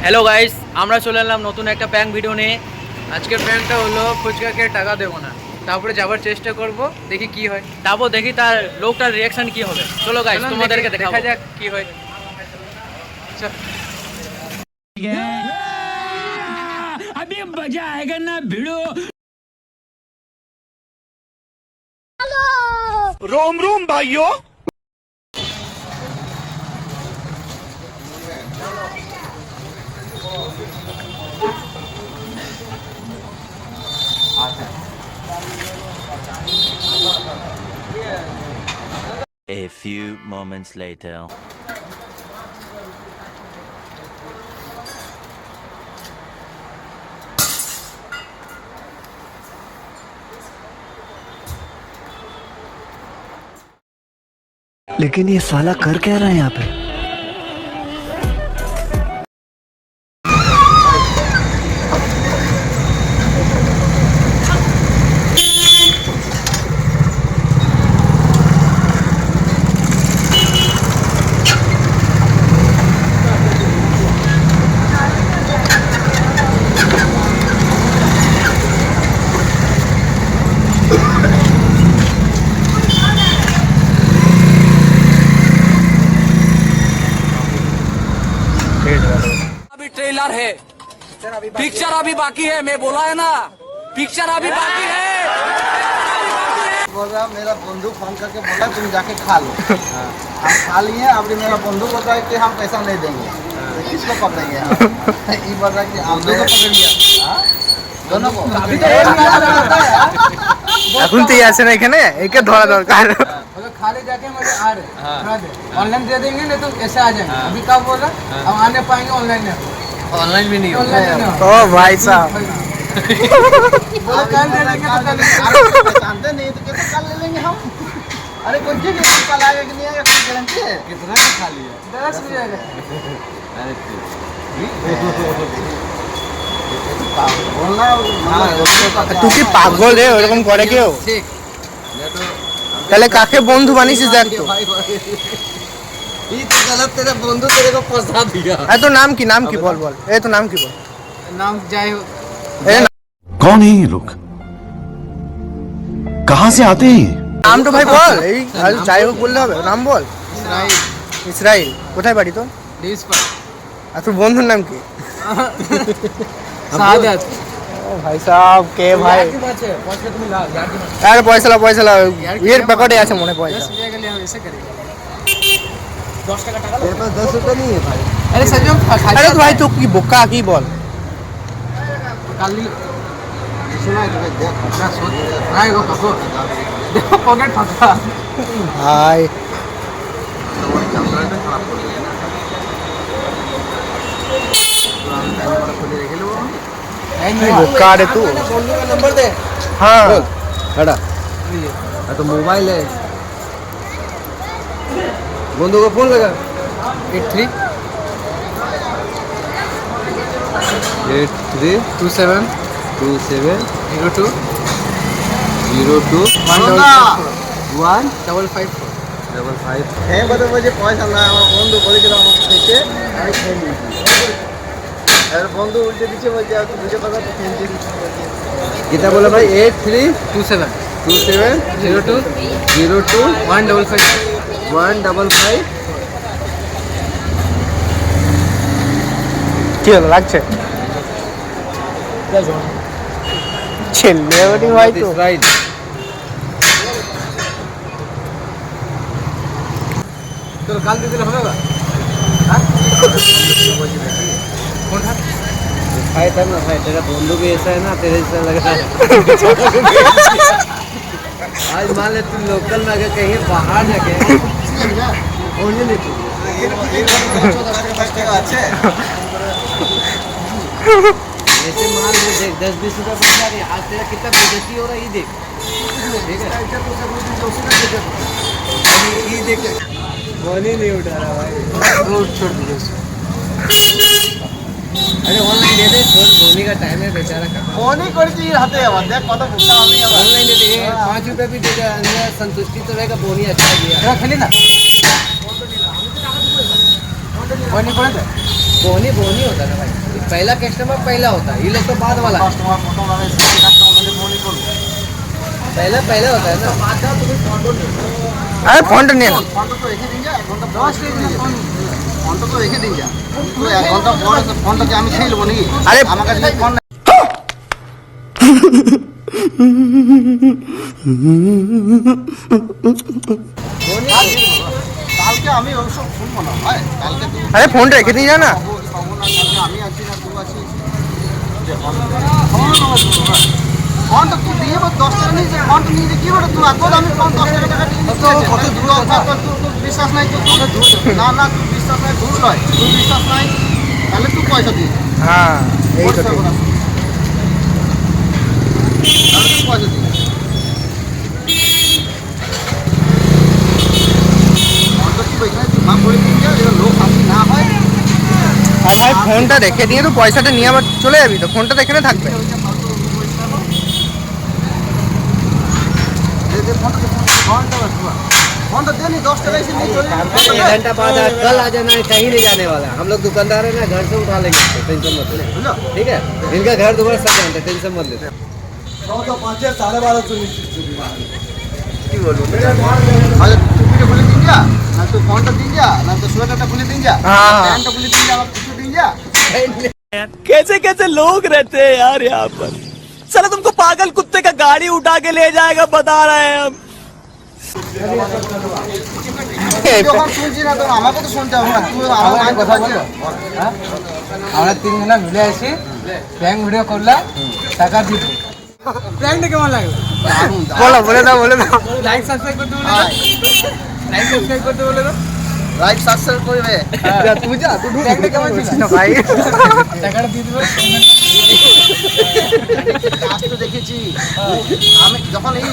Hello guys, আমরা চলে এলাম নতুন একটা প্র্যাঙ্ক ভিডিও নিয়ে। আজকের প্র্যাঙ্কটা হলো ফুচকাকে টাকা দেবো না, তারপরে যাবার চেষ্টা করব, দেখি কি হয়। তারপর দেখি তার লোকটার রিয়াকশন কি হবে। চলো গাইস, তোমাদেরকে দেখা যাক কি হয়। अभी मजा आएगा ना भिड़ो। रोम रोम भाइयों। A few moments later. लेकिन ये साला कर क्या रहा है यहाँ पे? अभी ट्रेलर है, पिक्चर अभी बाकी है। मैं बोला है ना, पिक्चर अभी बाकी है। बोल रहा मेरा बंधु फोन करके बोला तुम जाके खा लो। हम खा लिए। अभी मेरा बंधु बोल रहा है कि हम पैसा नहीं देंगे, तो किसको पकड़ेंगे? ये बोल रहा है कि आप दोनों पकड़ लिया। दोनों को अभी तो এখন তুই আসে না এখানে, একে ধরা দরকার। खाली जाके मुझे आ रहे ऑनलाइन दे देंगे, नहीं तो ऐसे आ जाएंगे। अभी कब बोल रहा हम आने पाएंगे ऑनलाइन में? ऑनलाइन भी नहीं ऑनलाइन नहीं। ओ भाई साहब, बोले कल दे देंगे तो कल जानते नहीं तो कैसे कल ले लेंगे हम? अरे कुछ भी कल आएगा कि नहीं आएगा, कोई गारंटी है? कितना का खा लिया? 10 मिल जाएगा। बोलना তুই কি পাগল রে? ওরকম করে কেউ? ठीक তাহলে কাকে বন্ধু বানিয়েছিস দেখ তো। ये तो गलत, तेरे बंधु तेरे को फंसा दिया। এত নাম কি? নাম কি বল বল, এই তো নাম কি বল। नाम जाए এ कौन है ये लोग? कहाँ से आते हैं? নামটা ভাই বল। এই যাই হোক বললে হবে, নাম বল। ইসরাইল। কোথায় বাড়ি তো? डिस पर আর তোর বন্ধুর নাম কি? सादत। ও ভাই সাহেব, কে ভাই? यार की बात है, पहुंच के तुम ला यार की बात। আরে পয়সা লা এর প্যাকেটে আছে মনে পয়সা। 10 रुपए के लिए हम ऐसे करेंगे। 10 টাকা টাকা तेरे पास 10 रुपए नहीं है भाई। अरे सजो আরে তো ভাই, তো কি বোকা কি বল। काली सुना है तो देख अपना सोच ना है, वो पको देखो पॉकेट फंसा। ভাই বোকা রে तू। बंधु का नंबर दे। हाँ हटा तो मोबाइल है, बंधु को फोन लगा। 83 27 02 155 হ্যাঁ বলে বলছে পয়সা না, আমার বন্ধু বলেছিল আমাকে থেকে আমি খেয়ে নিয়েছি। আর বন্ধু উল্টে দিচ্ছে, বলছে আর বুঝে কথা তো খেয়ে দিচ্ছি। গীতা বলে ভাই 8327 02 155 কি হলো, লাগছে? ছেলে ওটি ভাই তো। রাইট तो काल दे देना होगा। हाँ कौन था भाई? था ना भाई, तेरा बंधु भी ऐसा है ना, तेरे जैसा लग रहा है। आज मान ले तुम लोकल में अगर कहीं बाहर जाके होने नहीं तू ऐसे मान ले, देख 10-20 रुपया बच जा रही है। आज तेरा कितना बेइज्जती हो रहा है, ये देख। ठीक है, ये देख फोन ही नहीं उठा रहा भाई। छोड़ दीजिए उसको। अरे ऑनलाइन दे दे, धोनी का टाइम है बेचारा का। फोन ही कर दी हाथे आवाज देख कत भूखा हम नहीं। ऑनलाइन दे दे, 5 रुपए भी दे दे, अंदर संतुष्टि तो रहेगा। बोनी अच्छा दिया खेली ना, फोन नहीं पड़े थे। बोनी बोनी होता है ना भाई, पहला कस्टमर पहला होता है, ये लोग तो बाद वाला कस्टमर फोटो वाले कस्टमर बोनी बोलो पहला पहला होता है ना। अरे ফন্ট নিয়ে না, ফন্ট তো রেখে দিন যা, এক ঘন্টা 10 মিনিট ফন্ট তো রেখে দিন যা, পুরো এক ঘন্টা পরে তো ফন্টকে আমি খেয়ে নেব নাকি? আরে আমার কাছে ফন্ট কালকে আমি ওসব শুনবো না ভাই, কালকে তুই আরে ফোন রেখে দিই না আমি আছি না তুই আছিস, ফোনটা তুই দিয়ে 10 টাকা নিয়ে ফোন নিয়ে কি করে তুই এত দামি ফোন 10 টাকা কত দূর তোর বিশ্বাস নাই তো না না তুই বিশ্বাস নাই দূর নয়, তুই বিশ্বাস নাই তাহলে তুই পয়সা দিস। হ্যাঁ এই তো ঠিক, তাহলে তুই পয়সা দিস। আর ভাই ফোনটা রেখে দিয়ে তো পয়সাটা নিয়ে আবার চলে যাবি, তো ফোনটা তো এখানে থাকবে। फोनটা दे नहीं 10 টাকা से नहीं चले, एक घंटा बाद कल आ जाना है, कहीं नहीं जाने वाला, हम लोग दुकानदार है ना, घर से उठा लेंगे, टेंशन मत ले, ठीक है? इनका घर दोबारा सब जानते, टेंशन मत ले। 105 12:30 কি বলবো আরে টুপিটা খুলে দিন যা, না তো ফোনটা দিন যা, না তো সোয়েটারটা খুলে দিন যা, প্যান্টটা খুলে দিন যা, আর কিছু দিন যা। कैसे कैसे लोग रहते हैं यार यहाँ पर, साला तुमको पागल कुत्ते का गाड़ी उठा के ले जाएगा, बता रहे हैं हम। যখন শুনছি না তো আমাকে তো শুনতে হবে না, তুই আমার কথা বল। আমরা তিনজনা মিলে আসি, প্র্যাঙ্ক ভিডিও করলাম, টাকা দিব। প্র্যাঙ্কটা কেমন লাগলো? বলো বলে দাও লাইক সাবস্ক্রাইব করতে বলে দাও, লাইক সাবস্ক্রাইব করতে বলে দাও, লাইক সাবস্ক্রাইব করবে। তুই যা, তুই প্র্যাঙ্কটা কেমন ছিল ভাই? টাকাটা দিয়ে দিবে। লাস্ট তো দেখেছি আমি যখন এই